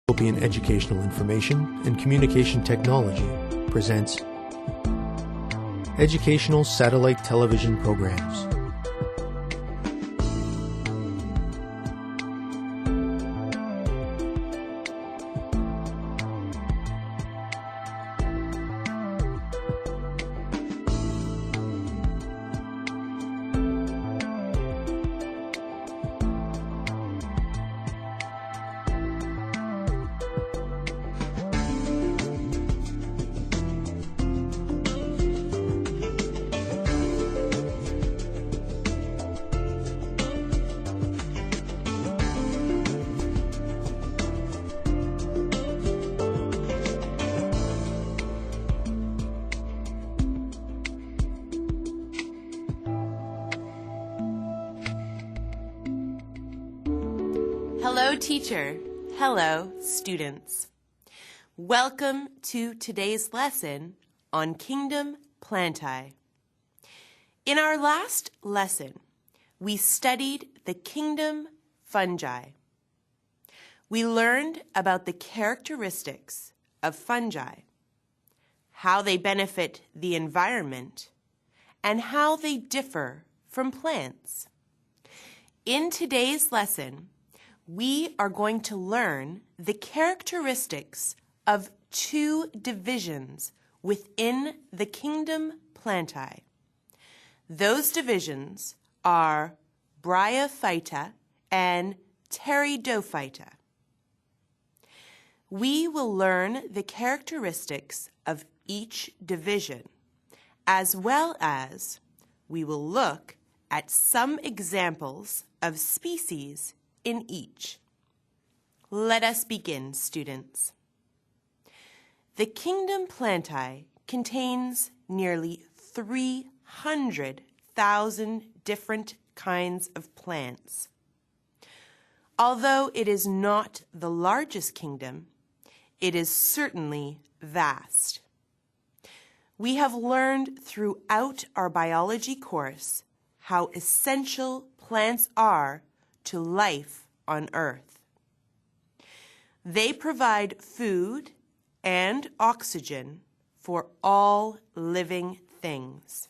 Ethiopian Educational Information and Communication Technology presents Educational Satellite Television Programs. Hello, teacher. Hello, students. Welcome to today's lesson on Kingdom Plantae. In our last lesson, we studied the kingdom fungi. We learned about the characteristics of fungi, how they benefit the environment, and how they differ from plants. In today's lesson, we are going to learn the characteristics of two divisions within the kingdom Plantae. Those divisions are Bryophyta and Pteridophyta. We will learn the characteristics of each division, as well as we will look at some examples of species in each. Let us begin, students. The kingdom Plantae contains nearly 300,000 different kinds of plants. Although it is not the largest kingdom, it is certainly vast. We have learned throughout our biology course how essential plants are to life on Earth. They provide food and oxygen for all living things.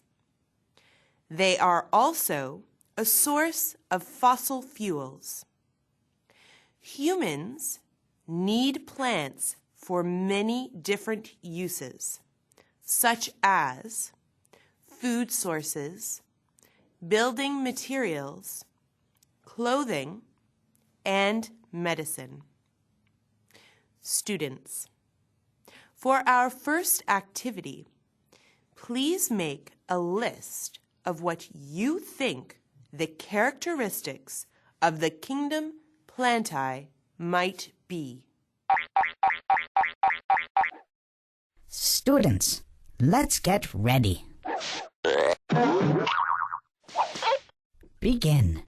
They are also a source of fossil fuels. Humans need plants for many different uses, such as food sources, building materials, clothing, and medicine. Students, for our first activity, please make a list of what you think the characteristics of the kingdom Plantae might be. Students, let's get ready. Begin.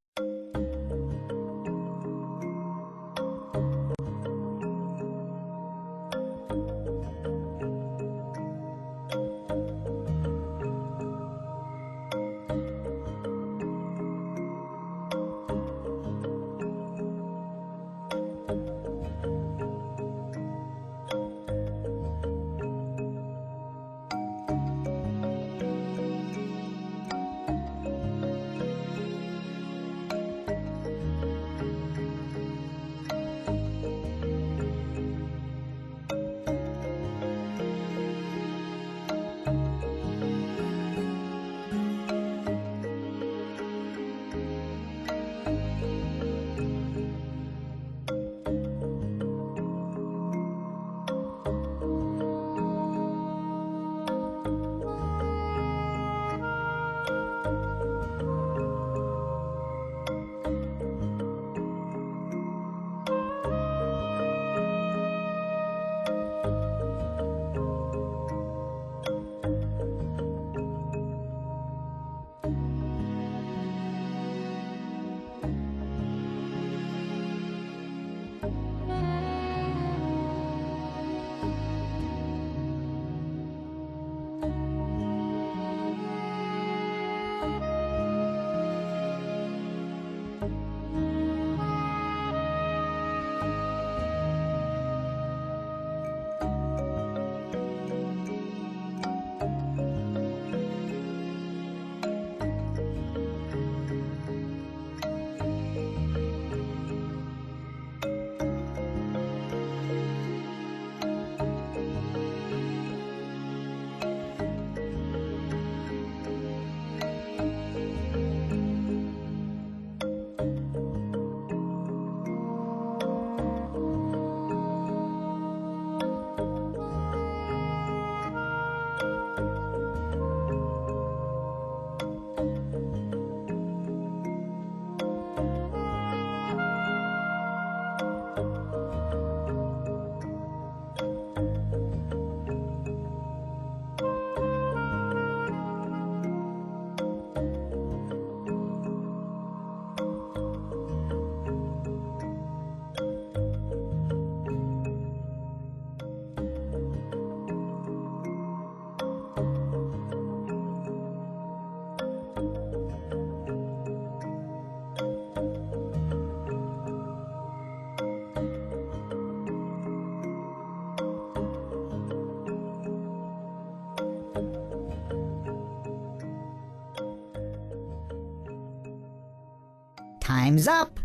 Time's up.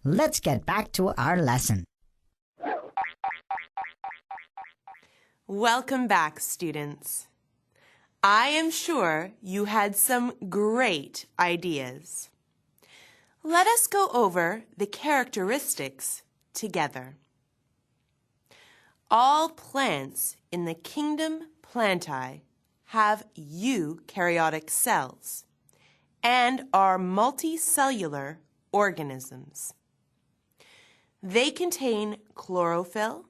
Let's get back to our lesson. Welcome back, students. I am sure you had some great ideas. Let us go over the characteristics together. All plants in the kingdom Plantae have eukaryotic cells and are multicellular organisms. They contain chlorophyll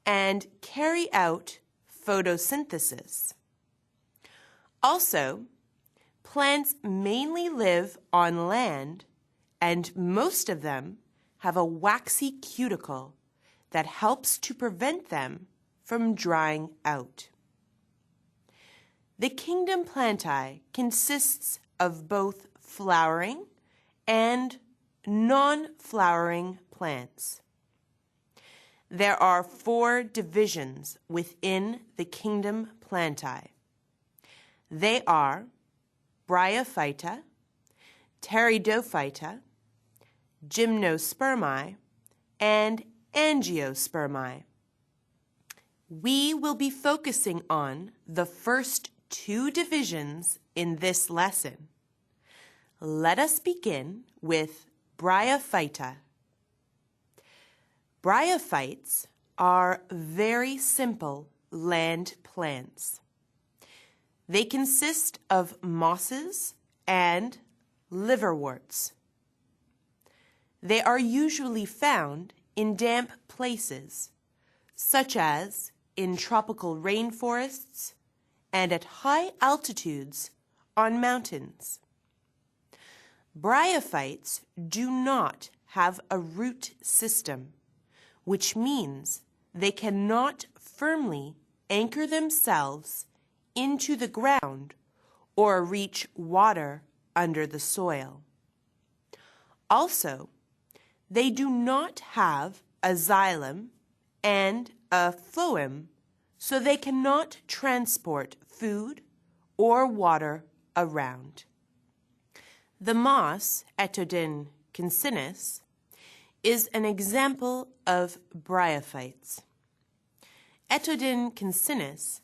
and carry out photosynthesis. Also, plants mainly live on land, and most of them have a waxy cuticle that helps to prevent them from drying out. The kingdom Plantae consists of both flowering and non-flowering plants. There are 4 divisions within the kingdom Plantae. They are Bryophyta, Pteridophyta, Gymnospermae, and Angiospermae. We will be focusing on the first 2 divisions in this lesson. Let us begin with Bryophyta. Bryophytes are very simple land plants. They consist of mosses and liverworts. They are usually found in damp places, such as in tropical rainforests and at high altitudes on mountains. Bryophytes do not have a root system, which means they cannot firmly anchor themselves into the ground or reach water under the soil. Also, they do not have a xylem and a phloem, so they cannot transport food or water around. The moss, Etodin cancinus, is an example of bryophytes. Etodin cancinus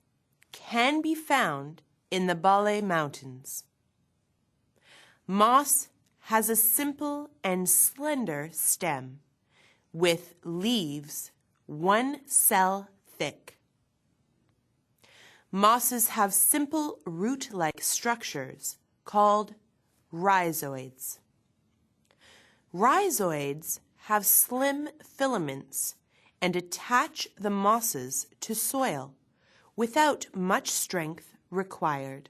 can be found in the Bale Mountains. Moss has a simple and slender stem with leaves 1 cell thick. Mosses have simple root-like structures called rhizoids. Rhizoids have slim filaments and attach the mosses to soil without much strength required.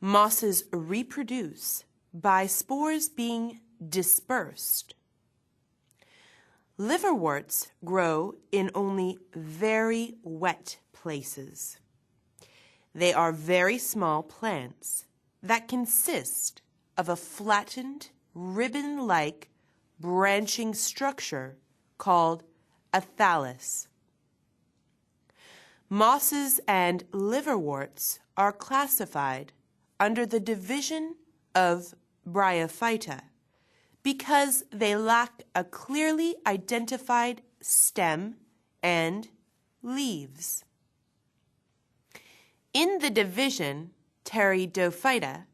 Mosses reproduce by spores being dispersed. Liverworts grow in only very wet places. They are very small plants that consist of a flattened, ribbon-like branching structure called a thallus. Mosses and liverworts are classified under the division of Bryophyta because they lack a clearly identified stem and leaves. In the division Pteridophyta,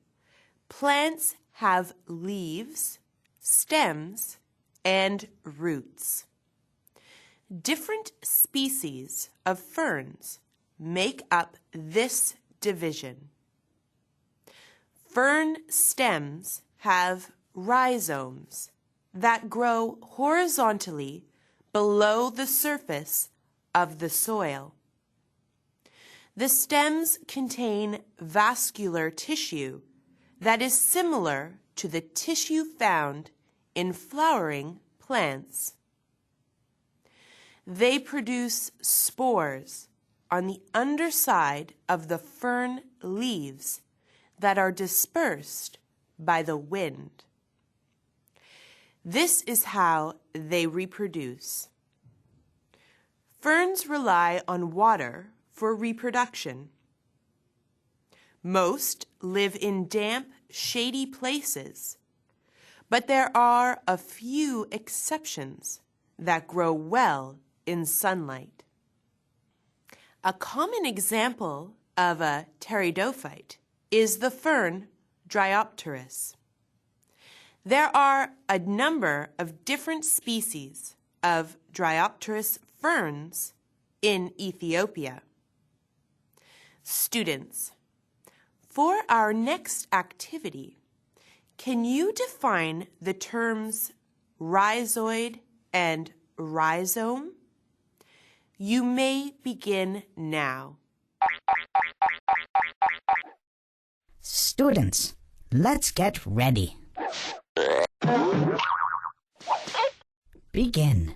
plants have leaves, stems, and roots. Different species of ferns make up this division. Fern stems have rhizomes that grow horizontally below the surface of the soil. The stems contain vascular tissue that is similar to the tissue found in flowering plants. They produce spores on the underside of the fern leaves that are dispersed by the wind. This is how they reproduce. Ferns rely on water for reproduction. Most live in damp, shady places, but there are a few exceptions that grow well in sunlight. A common example of a pteridophyte is the fern Dryopteris. There are a number of different species of Dryopteris ferns in Ethiopia. Students, for our next activity, can you define the terms rhizoid and rhizome? You may begin now. Students, let's get ready. Begin.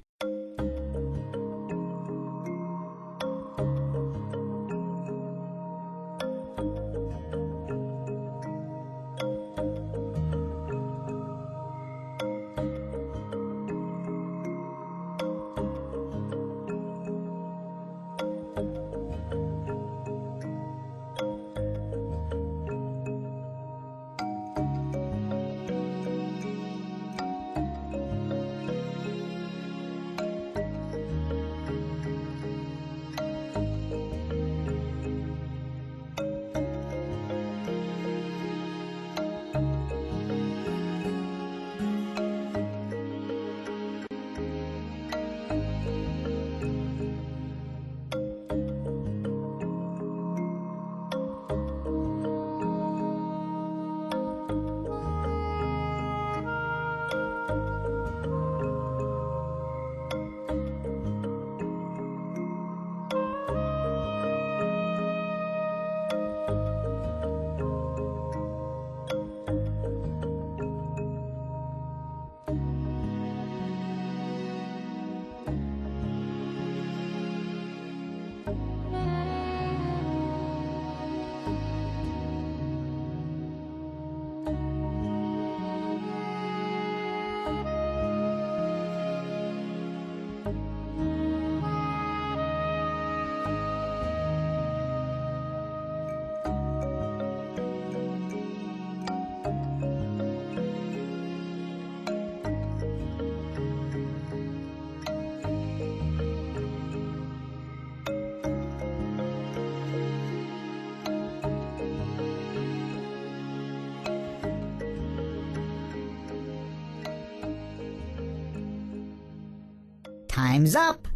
Time's up.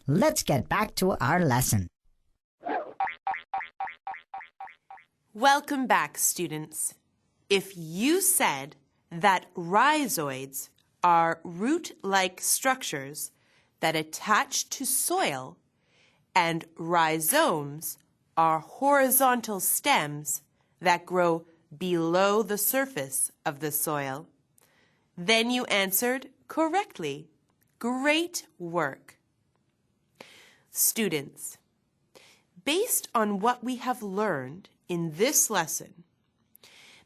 Let's get back to our lesson. Welcome back, students. If you said that rhizoids are root-like structures that attach to soil and rhizomes are horizontal stems that grow below the surface of the soil, then you answered correctly. Great work. Students, based on what we have learned in this lesson,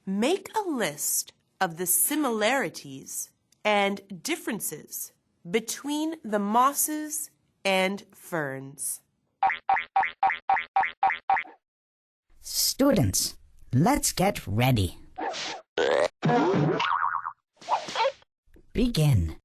make a list of the similarities and differences between the mosses and ferns. Students, let's get ready. Begin.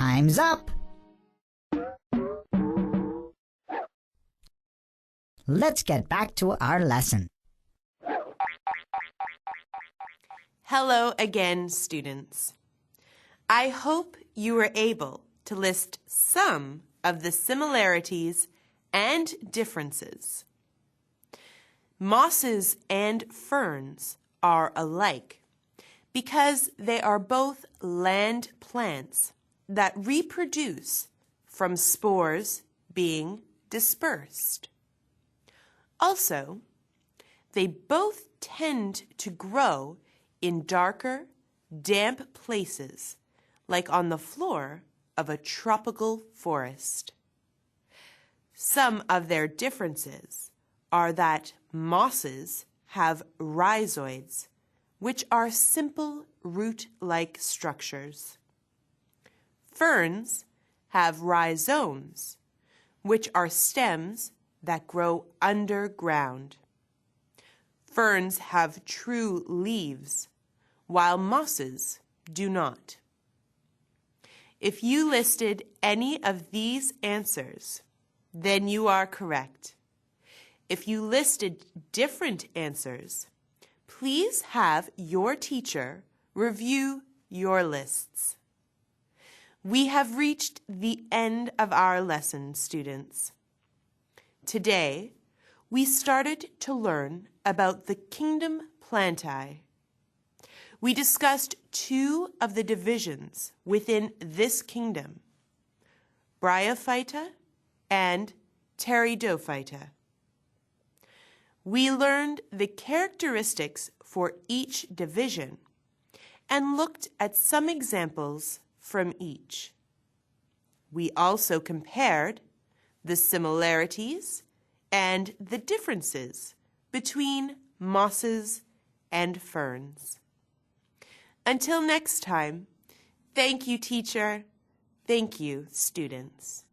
Time's up. Let's get back to our lesson. Hello again, students. I hope you were able to list some of the similarities and differences. Mosses and ferns are alike because they are both land plants that reproduce from spores being dispersed. Also, they both tend to grow in darker, damp places, like on the floor of a tropical forest. Some of their differences are that mosses have rhizoids, which are simple root-like structures. Ferns have rhizomes, which are stems that grow underground. Ferns have true leaves, while mosses do not. If you listed any of these answers, then you are correct. If you listed different answers, please have your teacher review your lists. We have reached the end of our lesson, students. Today, we started to learn about the kingdom Plantae. We discussed two of the divisions within this kingdom, Bryophyta and Pteridophyta. We learned the characteristics for each division and looked at some examples from each. We also compared the similarities and the differences between mosses and ferns. Until next time, thank you, teacher. Thank you, students.